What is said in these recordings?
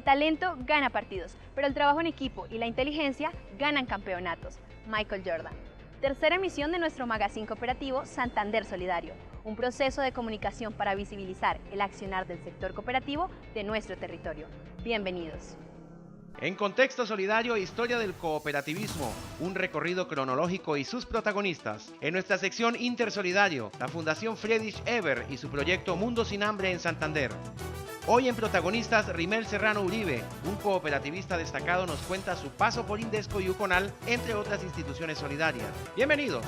talento gana partidos, pero el trabajo en equipo y la inteligencia ganan campeonatos. Michael Jordan. Tercera emisión de nuestro magazine cooperativo Santander Solidario, un proceso de comunicación para visibilizar el accionar del sector cooperativo de nuestro territorio. Bienvenidos. En Contexto Solidario, historia del cooperativismo, un recorrido cronológico y sus protagonistas. En nuestra sección Intersolidario, la Fundación Friedrich Ebert y su proyecto Mundo Sin Hambre en Santander. Hoy en protagonistas, Rimel Serrano Uribe, un cooperativista destacado, nos cuenta su paso por Indesco y Uconal, entre otras instituciones solidarias. ¡Bienvenidos!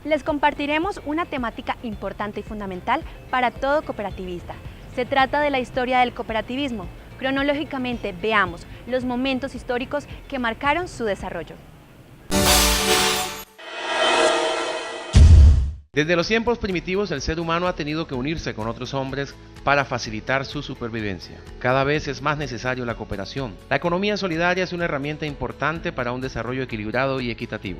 Les compartiremos una temática importante y fundamental para todo cooperativista. Se trata de la historia del cooperativismo. Cronológicamente veamos los momentos históricos que marcaron su desarrollo. Desde los tiempos primitivos, el ser humano ha tenido que unirse con otros hombres para facilitar su supervivencia. Cada vez es más necesario la cooperación. La economía solidaria es una herramienta importante para un desarrollo equilibrado y equitativo.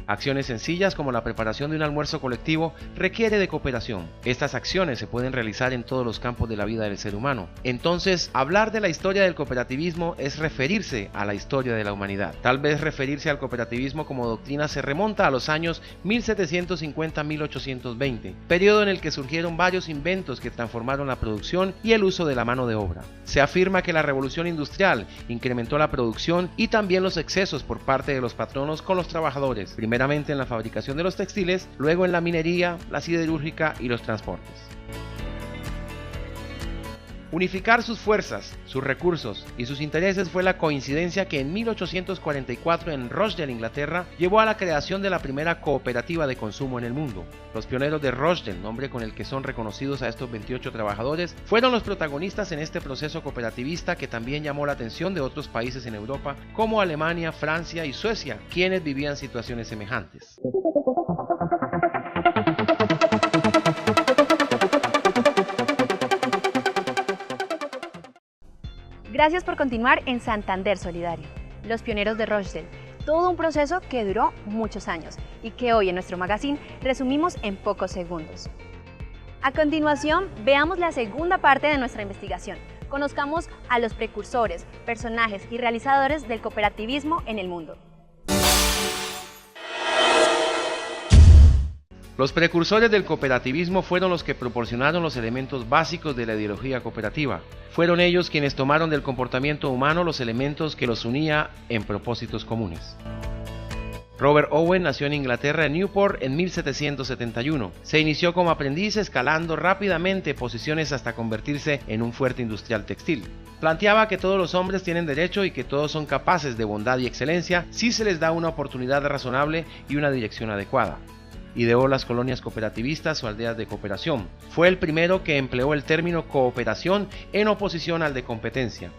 Acciones sencillas como la preparación de un almuerzo colectivo requiere de cooperación. Estas acciones se pueden realizar en todos los campos de la vida del ser humano. Entonces, hablar de la historia del cooperativismo es referirse a la historia de la humanidad. Tal vez referirse al cooperativismo como doctrina se remonta a los años 1750-1820, periodo en el que surgieron varios inventos que transformaron la producción y el uso de la mano de obra. Se afirma que la revolución industrial incrementó la producción y también los excesos por parte de los patronos con los trabajadores, primeramente en la fabricación de los textiles, luego en la minería, la siderúrgica y los transportes. Unificar sus fuerzas, sus recursos y sus intereses fue la coincidencia que en 1844 en Rochdale, Inglaterra, llevó a la creación de la primera cooperativa de consumo en el mundo. Los pioneros de Rochdale, nombre con el que son reconocidos a estos 28 trabajadores, fueron los protagonistas en este proceso cooperativista que también llamó la atención de otros países en Europa como Alemania, Francia y Suecia, quienes vivían situaciones semejantes. Gracias por continuar en Santander Solidario, los pioneros de Rochdale, todo un proceso que duró muchos años y que hoy en nuestro magazine resumimos en pocos segundos. A continuación, veamos la segunda parte de nuestra investigación. Conozcamos a los precursores, personajes y realizadores del cooperativismo en el mundo. Los precursores del cooperativismo fueron los que proporcionaron los elementos básicos de la ideología cooperativa. Fueron ellos quienes tomaron del comportamiento humano los elementos que los unía en propósitos comunes. Robert Owen nació en Inglaterra, en Newport, en 1771. Se inició como aprendiz escalando rápidamente posiciones hasta convertirse en un fuerte industrial textil. Planteaba que todos los hombres tienen derecho y que todos son capaces de bondad y excelencia si se les da una oportunidad razonable y una dirección adecuada. Ideó las colonias cooperativistas o aldeas de cooperación. Fue el primero que empleó el término cooperación en oposición al de competencia.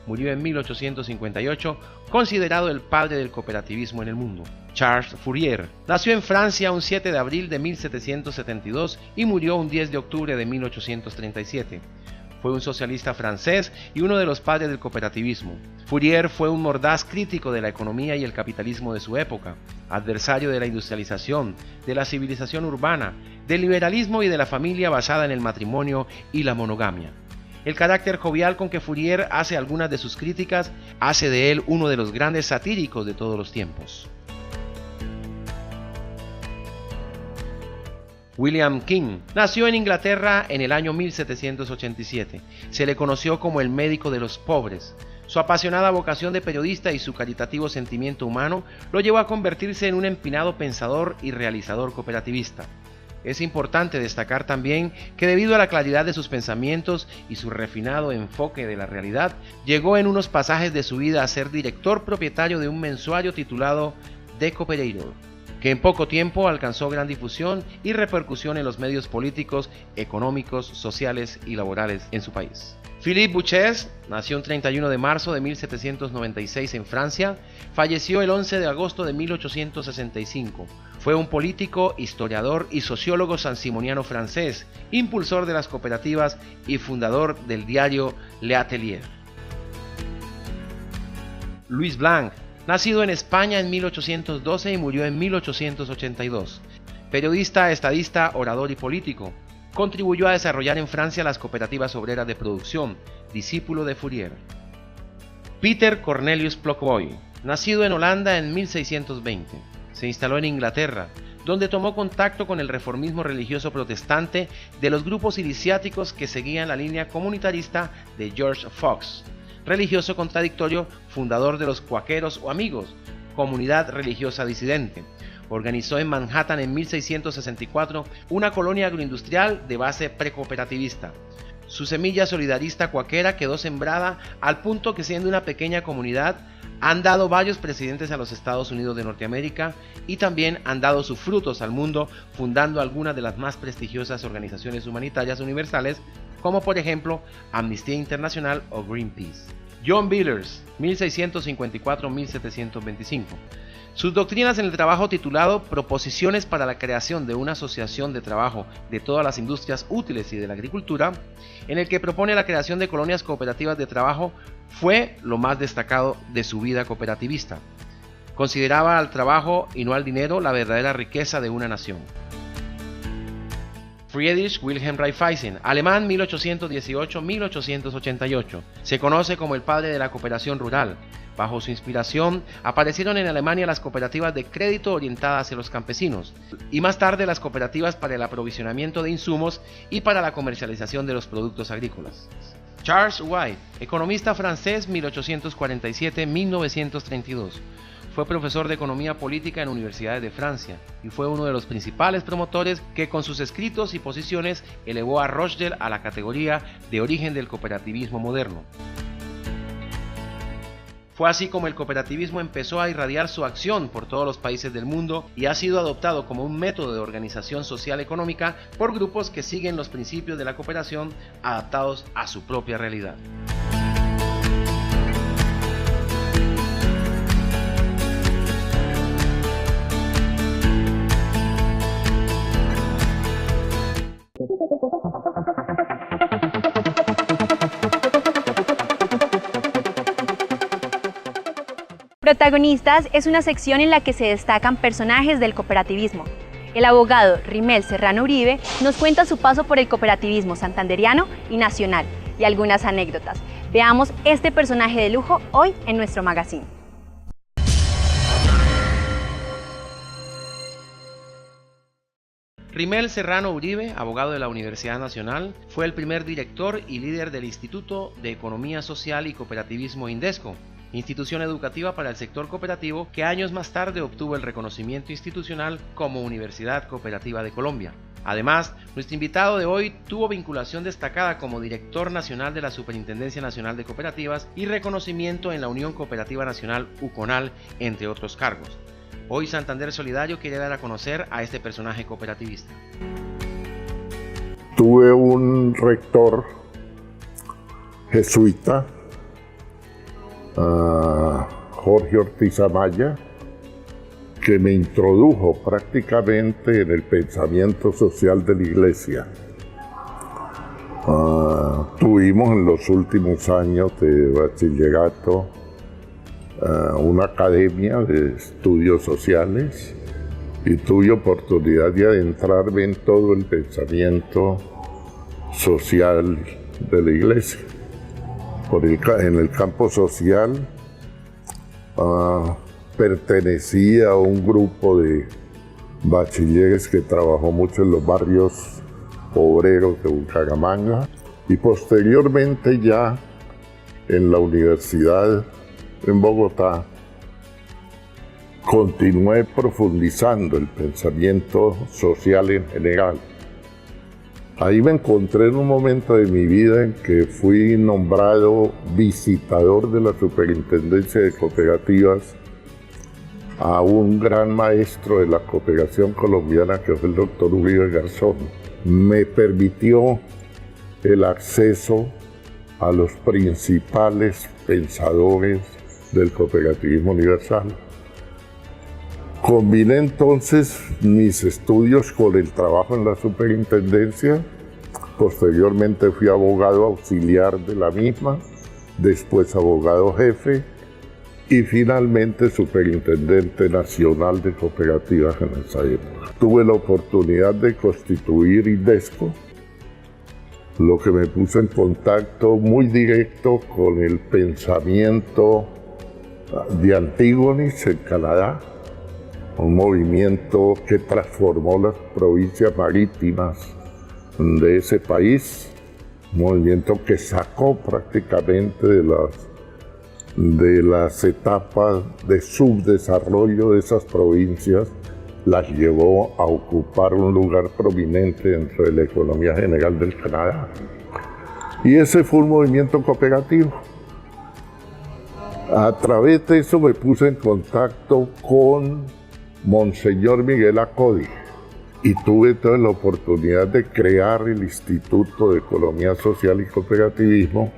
Murió en 1858, considerado el padre del cooperativismo en el mundo. Charles Fourier nació en Francia un 7 de abril de 1772 y murió un 10 de octubre de 1837. Fue un socialista francés y uno de los padres del cooperativismo. Fourier fue un mordaz crítico de la economía y el capitalismo de su época, adversario de la industrialización, de la civilización urbana, del liberalismo y de la familia basada en el matrimonio y la monogamia. El carácter jovial con que Fourier hace algunas de sus críticas hace de él uno de los grandes satíricos de todos los tiempos. William King nació en Inglaterra en el año 1787. Se le conoció como el médico de los pobres. Su apasionada vocación de periodista y su caritativo sentimiento humano lo llevó a convertirse en un empinado pensador y realizador cooperativista. Es importante destacar también que debido a la claridad de sus pensamientos y su refinado enfoque de la realidad, llegó en unos pasajes de su vida a ser director propietario de un mensuario titulado The Cooperator, que en poco tiempo alcanzó gran difusión y repercusión en los medios políticos, económicos, sociales y laborales en su país. Philippe Bouchez nació el 31 de marzo de 1796 en Francia, falleció el 11 de agosto de 1865. Fue un político, historiador y sociólogo sansimoniano francés, impulsor de las cooperativas y fundador del diario L'Atelier. Louis Blanc Nacido en España en 1812 y murió en 1882. Periodista, estadista, orador y político. Contribuyó a desarrollar en Francia las cooperativas obreras de producción, discípulo de Fourier. Peter Cornelius Plockboy, nacido en Holanda en 1620. Se instaló en Inglaterra, donde tomó contacto con el reformismo religioso protestante de los grupos iniciáticos que seguían la línea comunitarista de George Fox, religioso contradictorio, fundador de los Cuáqueros o Amigos, comunidad religiosa disidente. Organizó en Manhattan en 1664 una colonia agroindustrial de base precooperativista. Su semilla solidarista cuáquera quedó sembrada al punto que, siendo una pequeña comunidad, han dado varios presidentes a los Estados Unidos de Norteamérica y también han dado sus frutos al mundo, fundando algunas de las más prestigiosas organizaciones humanitarias universales, como por ejemplo Amnistía Internacional o Greenpeace. John Billers, 1654-1725. Sus doctrinas en el trabajo, titulado Proposiciones para la creación de una asociación de trabajo de todas las industrias útiles y de la agricultura, en el que propone la creación de colonias cooperativas de trabajo, fue lo más destacado de su vida cooperativista. Consideraba al trabajo y no al dinero la verdadera riqueza de una nación. Friedrich Wilhelm Raiffeisen, alemán, 1818-1888. Se conoce como el padre de la cooperación rural. Bajo su inspiración, aparecieron en Alemania las cooperativas de crédito orientadas hacia los campesinos, y más tarde las cooperativas para el aprovisionamiento de insumos y para la comercialización de los productos agrícolas. Charles White, economista francés, 1847-1932. Fue profesor de economía política en universidades de Francia y fue uno de los principales promotores que, con sus escritos y posiciones, elevó a Rochdale a la categoría de origen del cooperativismo moderno. Fue así como el cooperativismo empezó a irradiar su acción por todos los países del mundo y ha sido adoptado como un método de organización social económica por grupos que siguen los principios de la cooperación adaptados a su propia realidad. Protagonistas es una sección en la que se destacan personajes del cooperativismo. El abogado Rimel Serrano Uribe nos cuenta su paso por el cooperativismo santanderiano y nacional y algunas anécdotas. Veamos este personaje de lujo hoy en nuestro magazine. Rimel Serrano Uribe, abogado de la Universidad Nacional, fue el primer director y líder del Instituto de Economía Social y Cooperativismo INDESCO, institución educativa para el sector cooperativo que años más tarde obtuvo el reconocimiento institucional como Universidad Cooperativa de Colombia. Además, nuestro invitado de hoy tuvo vinculación destacada como director nacional de la Superintendencia Nacional de Cooperativas y reconocimiento en la Unión Cooperativa Nacional UCONAL, entre otros cargos. Hoy Santander Solidario quiere dar a conocer a este personaje cooperativista. Tuve un rector jesuita, Jorge Ortiz Amaya, que me introdujo prácticamente en el pensamiento social de la Iglesia. Tuvimos en los últimos años de bachillerato una academia de estudios sociales y tuve oportunidad de adentrarme en todo el pensamiento social de la Iglesia. En el campo social pertenecía a un grupo de bachilleres que trabajó mucho en los barrios obreros de Bucaramanga y posteriormente ya en la universidad en Bogotá continué profundizando el pensamiento social en general. Ahí me encontré en un momento de mi vida en que fui nombrado visitador de la Superintendencia de Cooperativas a un gran maestro de la cooperación colombiana que fue el doctor Uribe Garzón. Me permitió el acceso a los principales pensadores del cooperativismo universal. Combiné entonces mis estudios con el trabajo en la superintendencia. Posteriormente fui abogado auxiliar de la misma, después abogado jefe y finalmente superintendente nacional de cooperativas en esa época. Tuve la oportunidad de constituir IDESCO, lo que me puso en contacto muy directo con el pensamiento de Antígonis en Canadá, un movimiento que transformó las provincias marítimas de ese país, un movimiento que sacó prácticamente de las etapas de subdesarrollo de esas provincias, las llevó a ocupar un lugar prominente dentro de la economía general del Canadá. Y ese fue un movimiento cooperativo. A través de eso me puse en contacto con Monseñor Miguel Acodi y tuve toda la oportunidad de crear el Instituto de Economía Social y Cooperativismo,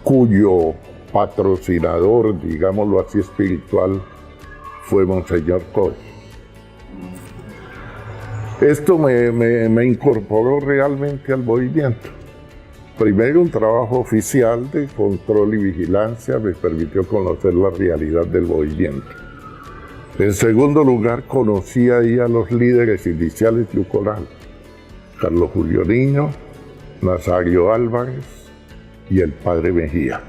cuyo patrocinador, digámoslo así, espiritual, fue Monseñor Codi. Esto me incorporó realmente al movimiento. Primero, un trabajo oficial de control y vigilancia me permitió conocer la realidad del movimiento. En segundo lugar, conocí ahí a los líderes iniciales de Yuconal, Carlos Julio Niño, Nazario Álvarez y el padre Mejía.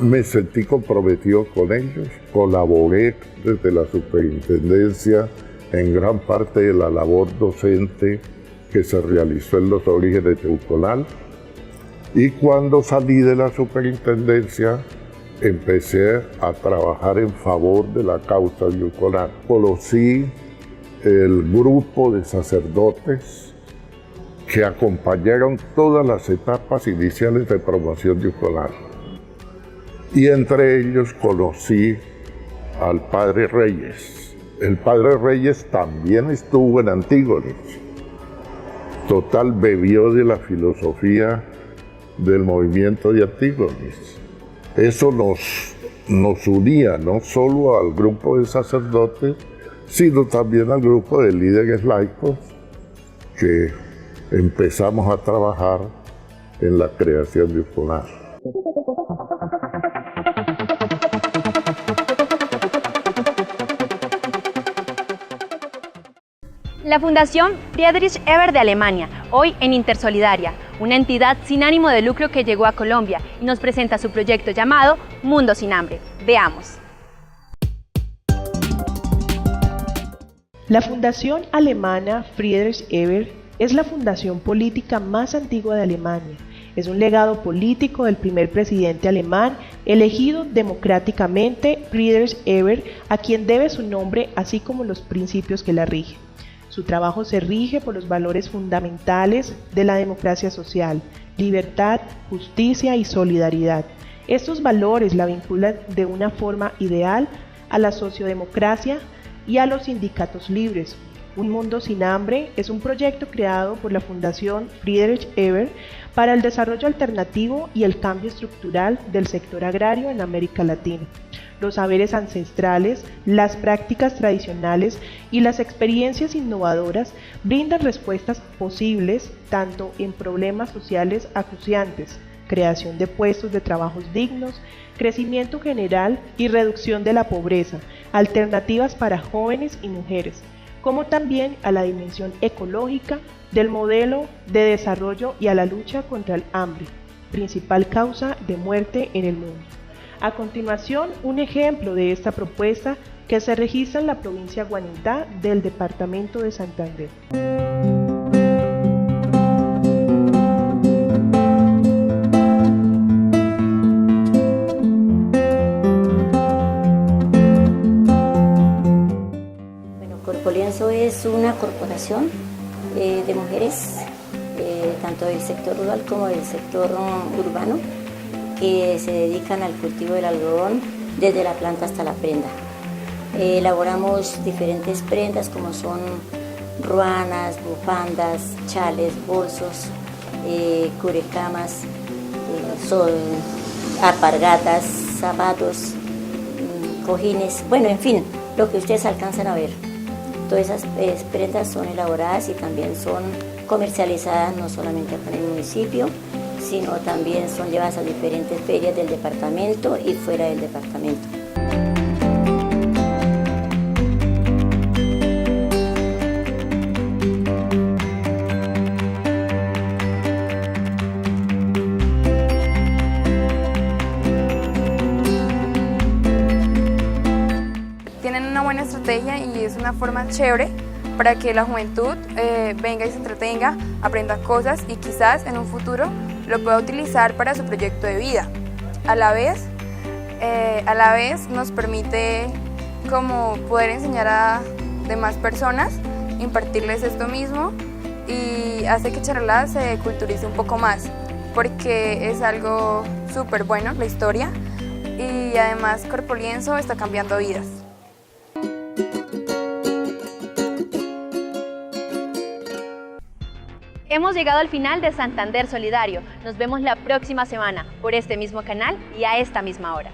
Me sentí comprometido con ellos, colaboré desde la superintendencia en gran parte de la labor docente que se realizó en los orígenes de Yuconal, y cuando salí de la superintendencia empecé a trabajar en favor de la causa de Yuconal. Conocí el grupo de sacerdotes que acompañaron todas las etapas iniciales de promoción de Yuconal. Y entre ellos conocí al padre Reyes. El padre Reyes también estuvo en Antígonis. Total, bebió de la filosofía del movimiento de Antígonis. Eso nos unía no solo al grupo de sacerdotes, sino también al grupo de líderes laicos que empezamos a trabajar en la creación de Yuconal. La Fundación Friedrich Ebert de Alemania, hoy en Intersolidaria, una entidad sin ánimo de lucro que llegó a Colombia y nos presenta su proyecto llamado Mundo sin Hambre. Veamos. La Fundación Alemana Friedrich Ebert es la fundación política más antigua de Alemania. Es un legado político del primer presidente alemán elegido democráticamente, Friedrich Ebert, a quien debe su nombre así como los principios que la rigen. Su trabajo se rige por los valores fundamentales de la democracia social: libertad, justicia y solidaridad. Estos valores la vinculan de una forma ideal a la sociodemocracia y a los sindicatos libres. Un mundo sin hambre es un proyecto creado por la Fundación Friedrich Ebert para el desarrollo alternativo y el cambio estructural del sector agrario en América Latina. Los saberes ancestrales, las prácticas tradicionales y las experiencias innovadoras brindan respuestas posibles tanto en problemas sociales acuciantes, creación de puestos de trabajos dignos, crecimiento general y reducción de la pobreza, alternativas para jóvenes y mujeres, como también a la dimensión ecológica del modelo de desarrollo y a la lucha contra el hambre, principal causa de muerte en el mundo. A continuación, un ejemplo de esta propuesta que se registra en la provincia de Guanintá del departamento de Santander. Bueno, Corpolienzo es una corporación de mujeres, tanto del sector rural como del sector urbano, que se dedican al cultivo del algodón desde la planta hasta la prenda. Elaboramos diferentes prendas como son ruanas, bufandas, chales, bolsos, cubrecamas, alpargatas, zapatos, cojines, bueno, en fin, lo que ustedes alcanzan a ver. Todas esas prendas son elaboradas y también son comercializadas no solamente acá en el municipio, sino también son llevadas a diferentes ferias del departamento y fuera del departamento. Tienen una buena estrategia y es una forma chévere para que la juventud venga y se entretenga, aprenda cosas y quizás en un futuro lo pueda utilizar para su proyecto de vida. A la vez nos permite como poder enseñar a demás personas, impartirles esto mismo y hace que Charalá se culturice un poco más, porque es algo súper bueno la historia y además Corpolienzo está cambiando vidas. Hemos llegado al final de Santander Solidario. Nos vemos la próxima semana por este mismo canal y a esta misma hora.